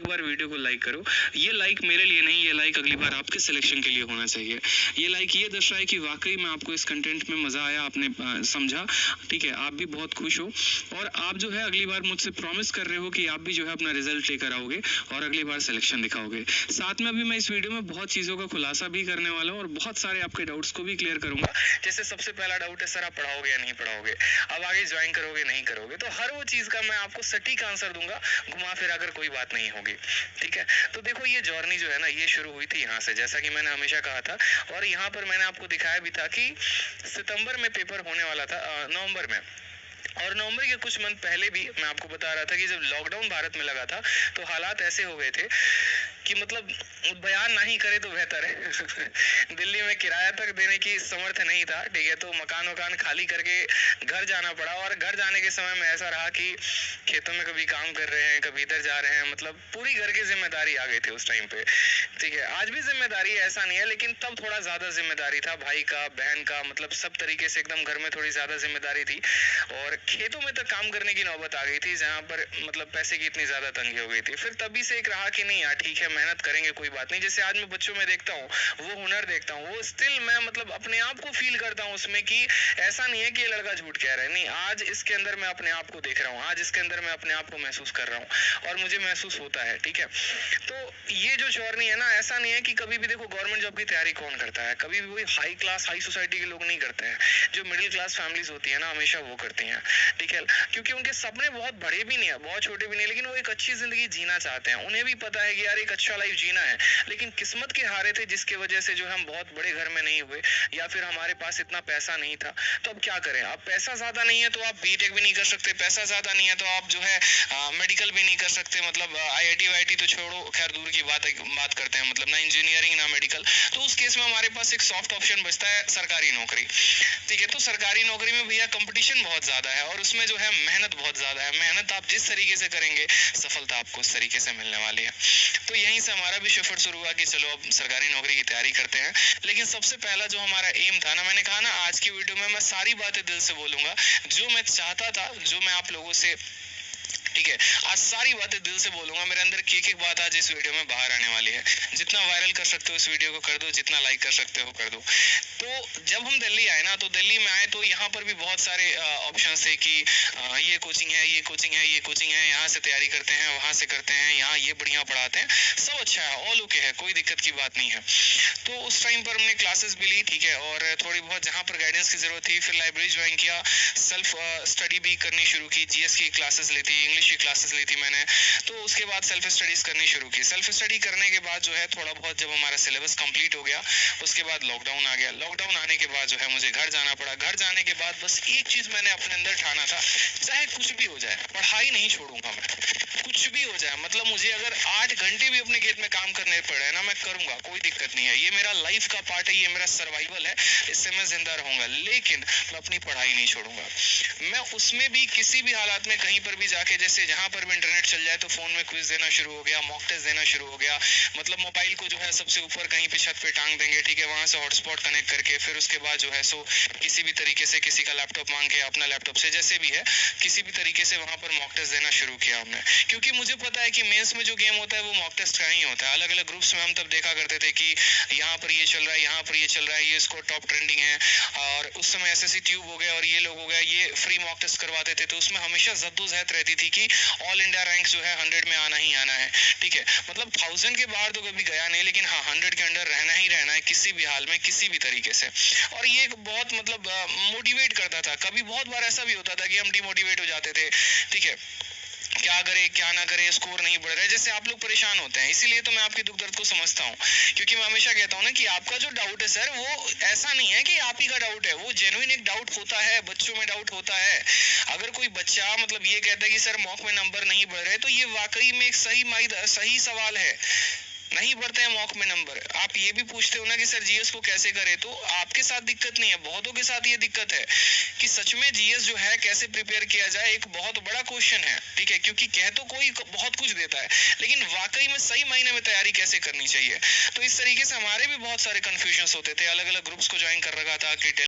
बार video को like करो। ये लाइक मेरे लिए नहीं, ये लाइक अगली बार आपके सिलेक्शन के लिए होना चाहिए। ये लाइक ये दर्शाए कि वाकई में आपको इस कंटेंट में मज़ा आया, आपने समझा, ठीक है, आप भी बहुत खुश हो और आप जो है अगली बार मुझसे प्रॉमिस कर रहे हो कि आप भी जो है अपना रिजल्ट लेकर आओगे और अगली बार सिलेक्शन दिखाओगे। साथ में अभी मैं इस वीडियो में बहुत चीज़ों का खुलासा भी करने वाला हूँ और बहुत सारे आपके डाउट्स को भी क्लियर करूंगा। जैसे सबसे पहला डाउट है, सर आप पढ़ाओगे या नहीं पढ़ाओगे, अब आगे ज्वाइन करोगे नहीं करोगे, तो हर वो चीज़ का मैं आपको सटीक आंसर दूंगा, घुमा फिरा कर कोई बात नहीं होगी, ठीक है। तो देखो ये जर्नी जो है ना, ये शुरू हुई थी यहाँ से, जैसा कि मैंने हमेशा कहा था, और यहाँ पर मैंने आपको दिखाया भी था कि सितंबर में पेपर होने वाला था, नवंबर में, और नवंबर के कुछ मंथ पहले भी मैं आपको बता रहा था कि जब लॉकडाउन भारत में लगा था तो हालात ऐसे हो गए थे कि मतलब बयान नहीं करे तो बेहतर है। दिल्ली में किराया तक देने की समर्थ नहीं था, ठीक है, तो मकान खाली करके घर जाना पड़ा, और घर जाने के समय में ऐसा रहा कि खेतों में कभी काम कर रहे हैं, कभी इधर जा रहे हैं, मतलब पूरी घर की जिम्मेदारी आ गई थी उस टाइम पे, ठीक है। आज भी जिम्मेदारी है, ऐसा नहीं है, लेकिन तब थोड़ा ज्यादा जिम्मेदारी था, भाई का, बहन का, मतलब सब तरीके से एकदम घर में थोड़ी ज्यादा जिम्मेदारी थी, और खेतों में तक काम करने की नौबत आ गई थी, जहाँ पर मतलब पैसे की इतनी ज्यादा तंगी हो गई थी। फिर तभी से एक रहा कि नहीं यार ठीक है, मेहनत करेंगे, कोई बात नहीं। जैसे आज मैं बच्चों में देखता हूँ, वो हुनर देखता हूँ, वो स्टिल मैं मतलब अपने आप को फील करता हूँ उसमें कि ऐसा नहीं है कि ये लड़का झूठ कह रहा है, नहीं, आज इसके अंदर मैं अपने आप को देख रहा हूँ, आज इसके अंदर मैं अपने आप को महसूस कर रहा हूँ और मुझे महसूस होता है, ठीक है। तो ये जो जर्नी है ना, ऐसा नहीं है कि कभी भी देखो गवर्नमेंट जॉब की तैयारी कौन करता है, कभी भी वही हाई क्लास हाई सोसाइटी के लोग नहीं करते हैं, जो मिडिल क्लास फैमिलीज होती है ना, हमेशा वो करती हैं, ठीक है, क्योंकि उनके सपने बहुत बड़े भी नहीं है, बहुत छोटे भी नहीं, लेकिन वो एक अच्छी जिंदगी जीना चाहते हैं। उन्हें भी पता है कि यार एक अच्छा लाइफ जीना है, लेकिन किस्मत के हारे थे जिसकी वजह से जो हम बहुत बड़े घर में नहीं हुए, या फिर हमारे पास इतना पैसा नहीं था। तो अब क्या करें, अब पैसा ज्यादा नहीं है तो आप बीटेक भी नहीं कर सकते, पैसा ज्यादा नहीं है तो आप जो है मेडिकल भी नहीं कर सकते, मतलब आईआईटी वाईटी तो छोड़ो, खैर दूर की बात करते हैं, मतलब ना इंजीनियरिंग ना मेडिकल। तो उस केस में हमारे पास एक सॉफ्ट ऑप्शन बचता है, सरकारी नौकरी, ठीक है। तो सरकारी नौकरी में भैया कंपटीशन बहुत ज्यादा है और उसमें जो है मेहनत बहुत ज्यादा है, मेहनत आप जिस तरीके से करेंगे सफलता आपको उस तरीके से मिलने वाली है। तो यहीं से हमारा भी सफर शुरू हुआ कि चलो अब सरकारी नौकरी की तैयारी करते हैं। लेकिन सबसे पहला जो हमारा एम था ना, मैंने कहा ना आज की वीडियो में मैं सारी बातें दिल से बोलूंगा, जो मैं चाहता था, जो मैं आप लोगों से, ठीक है, आज सारी बातें दिल से बोलूंगा, मेरे अंदर की एक बात आज इस वीडियो में बाहर आने वाली है। जितना वायरल कर सकते हो इस वीडियो को कर दो, जितना लाइक कर सकते हो कर दो। तो जब हम दिल्ली आए ना, तो दिल्ली में आए तो यहाँ पर भी बहुत सारे ऑप्शन थे कि ये कोचिंग है, ये कोचिंग है, ये कोचिंग है, यहाँ से तैयारी करते हैं, वहाँ से करते हैं, यहाँ ये बढ़िया पढ़ाते हैं, सब अच्छा है, ऑल ओके है, कोई दिक्कत की बात नहीं है। तो उस टाइम पर हमने क्लासेस भी ली, ठीक है, और थोड़ी बहुत जहाँ पर गाइडेंस की जरूरत थी, फिर लाइब्रेरी ज्वाइन किया, सेल्फ स्टडी भी करनी शुरू की, जीएस की क्लासेस ली थी, इंग्लिश की क्लासेस ली थी मैंने। तो उसके बाद सेल्फ स्टडीज करनी शुरू की। सेल्फ स्टडी करने के बाद जो है थोड़ा बहुत जब हमारा सिलेबस कंप्लीट हो गया, उसके बाद लॉकडाउन आ गया। लॉकडाउन आने के बाद जो है मुझे घर जाना पड़ा। घर जाने के बाद बस एक चीज मैंने अपने अंदर ठाना था, चाहे कुछ भी हो जाए पढ़ाई नहीं छोड़ूंगा मैं, कुछ भी हो जाए, मतलब मुझे अगर 8 घंटे भी अपने खेत में काम करने पड़े ना, मैं करूंगा, कोई दिक्कत नहीं है, ये मेरा लाइफ का पार्ट है, ये मेरा सर्वाइवल है, इससे मैं जिंदा रहूंगा, लेकिन मैं अपनी पढ़ाई नहीं छोड़ूंगा। मैं उसमें भी किसी भी हालात में कहीं पर भी जाके, जैसे जहां पर भी इंटरनेट चल जाए तो फोन में क्विज देना शुरू हो गया, मॉक टेस्ट देना शुरू हो गया, मतलब मोबाइल को जो है सबसे ऊपर कहीं पे छत पे टांग देंगे, ठीक है, वहां से हॉटस्पॉट कनेक्ट करके, फिर उसके बाद जो है सो किसी भी तरीके से किसी का लैपटॉप मांग के, अपना लैपटॉप से जैसे भी है, किसी भी तरीके से वहां पर मॉक टेस्ट देना शुरू किया हमने। क्योंकि मुझे पता है कि मेंस में जो गेम होता है वो मॉक टेस्ट का ही होता है। अलग अलग ग्रुप्स में हम तब देखा करते थे कि यहाँ पर ये चल रहा है, यहाँ पर ये चल रहा है, ये स्कोर टॉप ट्रेंडिंग है, और उस समय एसएससी ट्यूब हो गया और ये लोग हो गया, ये फ्री मॉक टेस्ट करवाते थे, तो उसमें हमेशा जद्दोजहद रहती थी कि ऑल इंडिया रैंक जो है 100 में आना ही आना है, ठीक है, मतलब 1000 के बाहर तो कभी गया नहीं, लेकिन हाँ 100 के अंडर रहना ही रहना है, किसी भी हाल में, किसी भी तरीके से। और ये बहुत मतलब मोटिवेट करता था। कभी बहुत बार ऐसा भी होता था कि हम डिमोटिवेट हो जाते थे, ठीक है, क्या करे क्या ना करे, स्कोर नहीं बढ़ रहा है, जैसे आप लोग परेशान होते हैं। इसीलिए तो मैं आपके दुख दर्द को समझता हूँ, क्योंकि मैं हमेशा कहता हूँ ना कि आपका जो डाउट है सर, वो ऐसा नहीं है कि आप ही का डाउट है, वो जेन्युइन एक डाउट होता है, बच्चों में डाउट होता है। अगर कोई बच्चा मतलब ये कहता है कि सर मॉक में नंबर नहीं बढ़ रहे, तो ये वाकई में एक सही सवाल है, नहीं बढ़ते हैं मॉक में नंबर। आप ये भी पूछते हो ना कि सर जीएस को कैसे करें, तो आपके साथ दिक्कत नहीं है, बहुतों के साथ ये दिक्कत है कि सच में जीएस जो है कैसे प्रिपेयर किया जाए, एक बहुत बड़ा क्वेश्चन है, ठीक है, क्योंकि कह तो कोई बहुत कुछ देता है, लेकिन वाकई में सही मायने में तैयारी कैसे करनी चाहिए। तो इस तरीके से हमारे भी बहुत सारे कंफ्यूजन होते थे। अलग अलग ग्रुप्स को ज्वाइन कर रखा था कि